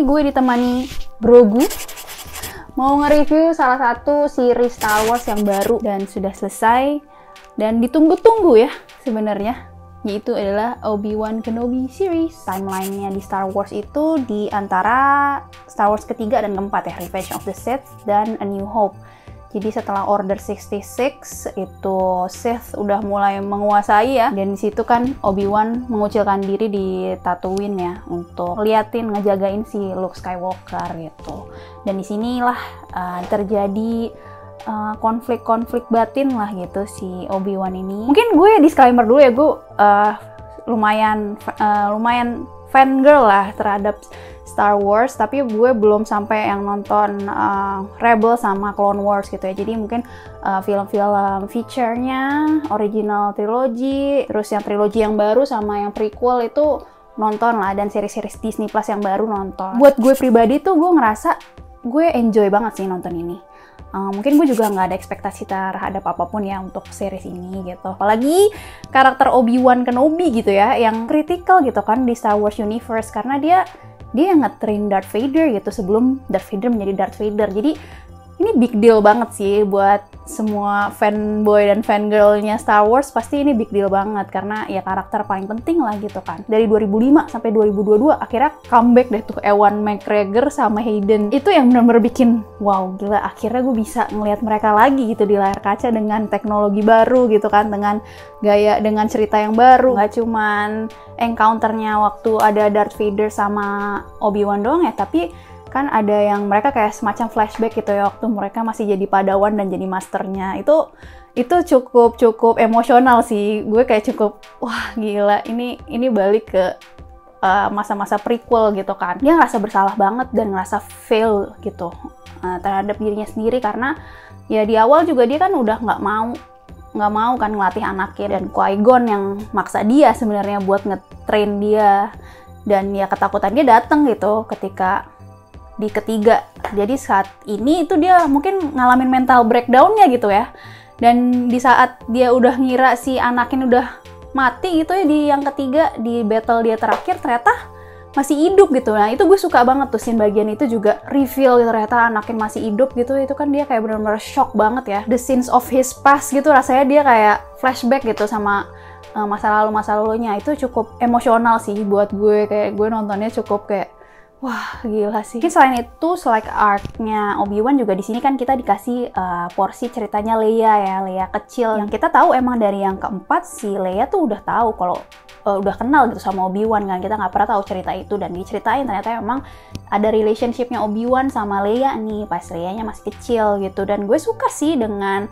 gue ditemani Brogu mau nge-review salah satu series Star Wars yang baru dan sudah selesai dan ditunggu-tunggu ya sebenarnya, yaitu adalah Obi-Wan Kenobi series. Timeline-nya di Star Wars itu di antara Star Wars ketiga dan keempat ya, Revenge of the Sith dan A New Hope. Jadi setelah Order 66 itu Sith udah mulai menguasai ya, dan di situ kan Obi-Wan mengucilkan diri di Tatooine ya untuk ngeliatin, ngejagain si Luke Skywalker gitu. Dan disinilah terjadi konflik-konflik batin lah gitu si Obi-Wan ini. Mungkin gue disclaimer dulu ya, gue lumayan fangirl lah terhadap Star Wars, tapi gue belum sampai yang nonton Rebel sama Clone Wars gitu ya. Jadi mungkin film-film feature-nya, original trilogy, terus yang trilogi yang baru sama yang prequel itu nonton lah, dan series-series Disney Plus yang baru nonton. Buat gue pribadi tuh gue ngerasa gue enjoy banget sih nonton ini. Mungkin gue juga nggak ada ekspektasi terhadap apapun ya untuk series ini gitu. Apalagi karakter Obi-Wan Kenobi gitu ya, yang kritikal gitu kan di Star Wars Universe, karena dia yang nge-train Darth Vader gitu sebelum Darth Vader menjadi Darth Vader. Jadi ini big deal banget sih buat semua fanboy dan fangirl-nya Star Wars. Pasti ini big deal banget karena ya karakter paling penting lah gitu kan. Dari 2005 sampai 2022 akhirnya comeback deh tuh Ewan McGregor sama Hayden. Itu yang bener-bener bikin wow gila, akhirnya gue bisa ngelihat mereka lagi gitu di layar kaca dengan teknologi baru gitu kan, dengan gaya, dengan cerita yang baru. Gak cuman encounter-nya waktu ada Darth Vader sama Obi-Wan doang ya, tapi kan ada yang mereka kayak semacam flashback gitu ya, waktu mereka masih jadi padawan dan jadi masternya. Itu cukup emosional sih. Gue kayak cukup wah gila, ini balik ke masa-masa prequel gitu kan. Dia ngerasa bersalah banget dan ngerasa fail gitu terhadap dirinya sendiri, karena ya di awal juga dia kan udah nggak mau kan ngelatih anaknya, dan Qui-Gon yang maksa dia sebenarnya buat nge-train dia, dan ya ketakutan dia datang gitu ketika di ketiga. Jadi saat ini itu dia mungkin ngalamin mental breakdown-nya gitu ya. Dan di saat dia udah ngira si Anakin udah mati gitu ya di yang ketiga, di battle dia terakhir, ternyata masih hidup gitu. Nah itu gue suka banget tuh scene bagian itu juga, reveal gitu, ternyata Anakin masih hidup gitu. Itu kan dia kayak bener-bener shock banget ya. The scenes of his past gitu, rasanya dia kayak flashback gitu sama masa lalunya. Itu cukup emosional sih buat gue, kayak gue nontonnya cukup kayak wah gila sih. Mungkin selain itu, selain arc-nya Obi-Wan juga di sini kan kita dikasih porsi ceritanya Leia ya, Leia kecil. Yang kita tahu emang dari yang keempat si Leia tuh udah tahu kalau udah kenal gitu sama Obi-Wan kan. Kita nggak pernah tahu cerita itu, dan diceritain ternyata emang ada relationship-nya Obi-Wan sama Leia nih pas Leia-nya masih kecil gitu. Dan gue suka sih dengan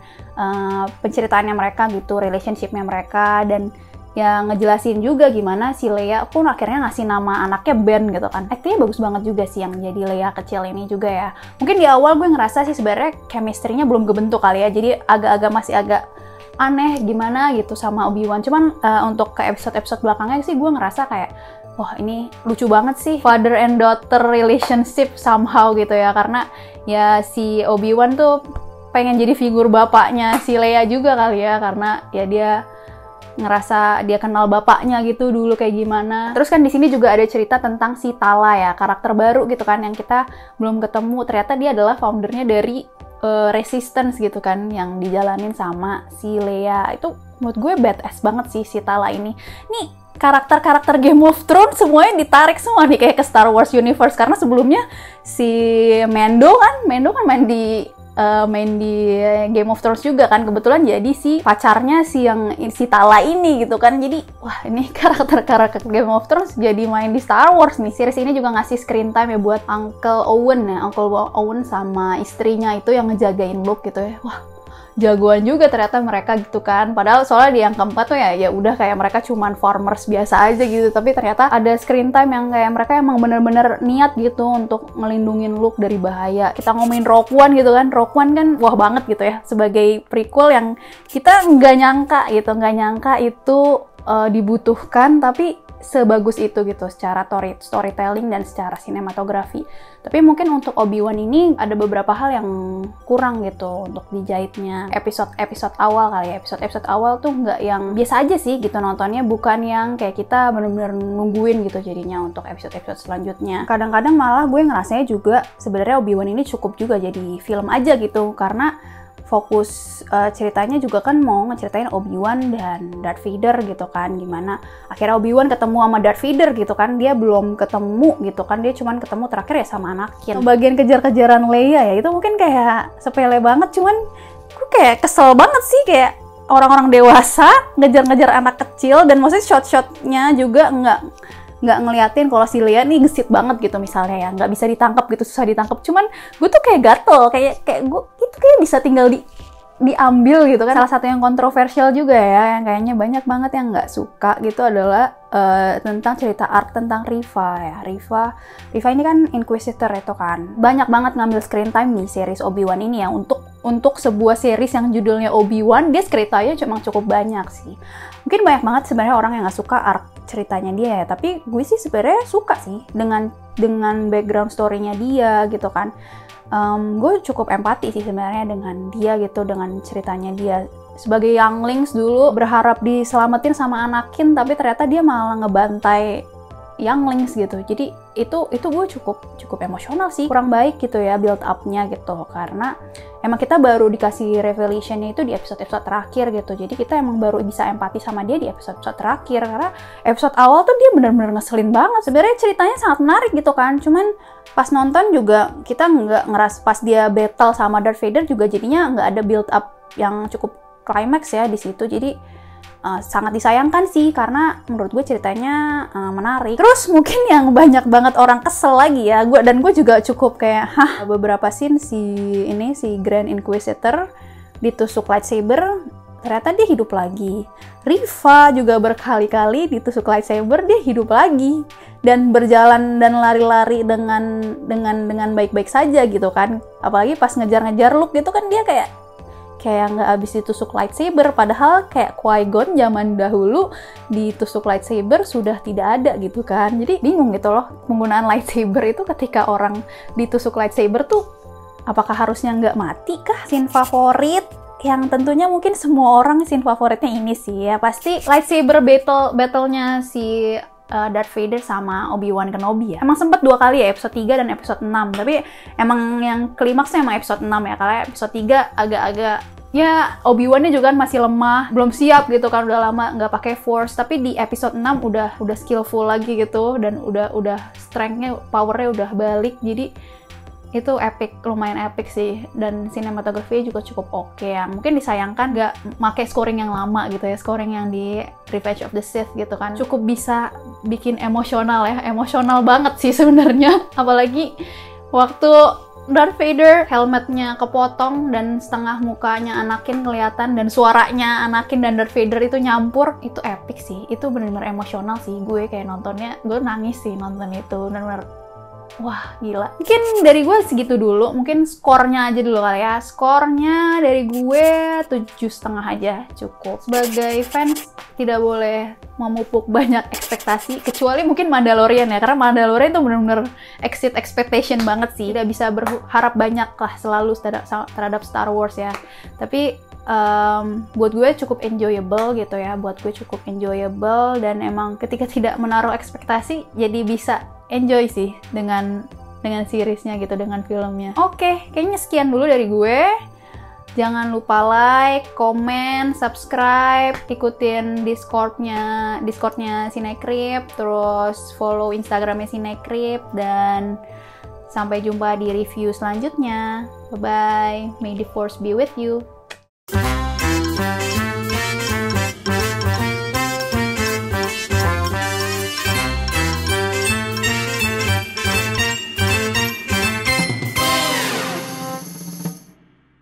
penceritaannya mereka gitu, relationship-nya mereka, dan yang ngejelasin juga gimana si Leia pun akhirnya ngasih nama anaknya Ben gitu kan. Aktingnya bagus banget juga sih yang jadi Leia kecil ini juga ya. Mungkin di awal gue ngerasa sih sebenarnya chemistry-nya belum kebentuk kali ya, jadi masih agak aneh gimana gitu sama Obi-Wan. Cuman untuk ke episode-episode belakangnya sih gue ngerasa kayak wah ini lucu banget sih, father and daughter relationship somehow gitu ya, karena ya si Obi-Wan tuh pengen jadi figur bapaknya si Leia juga kali ya, karena ya dia ngerasa dia kenal bapaknya gitu dulu kayak gimana. Terus kan di sini juga ada cerita tentang si Tala ya, karakter baru gitu kan yang kita belum ketemu. Ternyata dia adalah foundernya dari Resistance gitu kan, yang dijalanin sama si Leia. Itu menurut gue badass banget sih si Tala ini. Nih karakter-karakter Game of Thrones semuanya ditarik semua nih kayak ke Star Wars Universe, karena sebelumnya si Mando kan main di Game of Thrones juga kan, kebetulan jadi si pacarnya si Tala ini gitu kan. Jadi wah ini karakter Game of Thrones jadi main di Star Wars nih. Series ini juga ngasih screen time ya buat Uncle Owen sama istrinya itu yang ngejagain Luke gitu ya. Wah jagoan juga ternyata mereka gitu kan. Padahal soalnya di yang keempat tuh ya udah kayak mereka cuman farmers biasa aja gitu, tapi ternyata ada screen time yang kayak mereka emang bener-bener niat gitu untuk ngelindungin Luke dari bahaya. Kita ngomongin Rogue One gitu kan, Rogue One kan wah banget gitu ya sebagai prequel yang kita nggak nyangka itu dibutuhkan, tapi sebagus itu gitu secara storytelling dan secara sinematografi. Tapi mungkin untuk Obi-Wan ini ada beberapa hal yang kurang gitu untuk dijahitnya. Episode awal kali ya, episode awal tuh nggak yang biasa aja sih gitu nontonnya, bukan yang kayak kita bener-bener nungguin gitu jadinya untuk episode selanjutnya. Kadang-kadang malah gue ngerasanya juga sebenarnya Obi-Wan ini cukup juga jadi film aja gitu, karena fokus ceritanya juga kan mau ngeceritain Obi-Wan dan Darth Vader gitu kan, gimana akhirnya Obi-Wan ketemu sama Darth Vader gitu kan, dia belum ketemu gitu kan, dia cuman ketemu terakhir ya sama Anakin. Bagian kejar-kejaran Leia ya, itu mungkin kayak sepele banget, cuman gue kayak kesel banget sih, kayak orang-orang dewasa ngejar-ngejar anak kecil, dan maksudnya shot-shotnya juga nggak ngeliatin kalau si Leia nih gesit banget gitu misalnya ya, nggak bisa ditangkap gitu, susah ditangkap. Cuman gue tuh kayak gatel, kayak gue itu kayak bisa tinggal diambil gitu kan. Salah satu yang kontroversial juga ya, yang kayaknya banyak banget yang nggak suka gitu adalah tentang cerita arc tentang Riva ya. Riva ini kan Inquisitor itu kan, banyak banget ngambil screen time nih series Obi-Wan ini ya, untuk sebuah series yang judulnya Obi-Wan, dia screen time-nya cuma cukup banyak sih. Mungkin banyak banget sebenarnya orang yang nggak suka arc ceritanya dia ya, tapi gue sih sebenarnya suka sih dengan background story-nya dia gitu kan. Gue cukup empati sih sebenarnya dengan dia gitu, dengan ceritanya dia. Sebagai younglings dulu berharap diselamatin sama Anakin, tapi ternyata dia malah ngebantai younglings gitu. Jadi itu gue cukup emosional sih. Kurang baik gitu ya build up-nya gitu, karena emang kita baru dikasih revelation-nya itu di episode terakhir gitu. Jadi kita emang baru bisa empati sama dia di episode terakhir, karena episode awal tuh dia benar-benar ngeselin banget. Sebenarnya ceritanya sangat menarik gitu kan, cuman pas nonton juga kita nggak ngeras, pas dia battle sama Darth Vader juga jadinya nggak ada build up yang cukup climax ya di situ. Jadi sangat disayangkan sih, karena menurut gue ceritanya menarik. Terus mungkin yang banyak banget orang kesel lagi ya, gue juga cukup kayak beberapa scene si Grand Inquisitor ditusuk lightsaber, ternyata dia hidup lagi. Riva juga berkali-kali ditusuk lightsaber, dia hidup lagi dan berjalan dan lari-lari dengan baik-baik saja gitu kan. Apalagi pas ngejar-ngejar Luke gitu kan, dia kayak nggak habis ditusuk lightsaber, padahal kayak Qui-Gon zaman dahulu ditusuk lightsaber sudah tidak ada gitu kan. Jadi bingung gitu loh, penggunaan lightsaber itu ketika orang ditusuk lightsaber tuh apakah harusnya nggak mati kah? Scene favorit yang tentunya mungkin semua orang scene favoritnya ini sih ya, pasti lightsaber battle-nya si Darth Vader sama Obi-Wan Kenobi ya. Emang sempet 2 kali ya, episode 3 dan episode 6, tapi emang yang klimaksnya emang episode 6 ya, karena episode 3 agak-agak ya Obi-Wan-nya juga kan masih lemah, belum siap gitu kan, udah lama nggak pakai Force. Tapi di episode 6 udah skillful lagi gitu, dan udah strength-nya, power-nya udah balik. Jadi itu lumayan epic sih, dan sinematografinya juga cukup oke ya. Mungkin disayangkan nggak pakai scoring yang lama gitu ya, scoring yang di Revenge of the Sith gitu kan, cukup bisa bikin emosional ya, emosional banget sih sebenarnya. Apalagi waktu Darth Vader helmetnya kepotong dan setengah mukanya Anakin kelihatan, dan suaranya Anakin dan Darth Vader itu nyampur, itu epic sih. Itu benar-benar emosional sih, gue kayak nontonnya, gue nangis sih nonton itu, benar-benar wah gila. Mungkin dari gue segitu dulu, mungkin skornya aja dulu kali ya. Skornya dari gue 7,5 aja cukup. Sebagai fans tidak boleh memupuk banyak ekspektasi, kecuali mungkin Mandalorian ya, karena Mandalorian itu benar-benar exceed expectation banget sih. Tidak bisa berharap banyak lah selalu terhadap Star Wars ya. Tapi buat gue cukup enjoyable gitu ya, dan emang ketika tidak menaruh ekspektasi jadi bisa enjoy sih dengan seriesnya gitu, dengan filmnya. Oke, kayaknya sekian dulu dari gue. Jangan lupa like, komen, subscribe, ikutin Discordnya Cinecrip, terus follow Instagramnya Cinecrip, dan sampai jumpa di review selanjutnya. Bye bye, may the force be with you.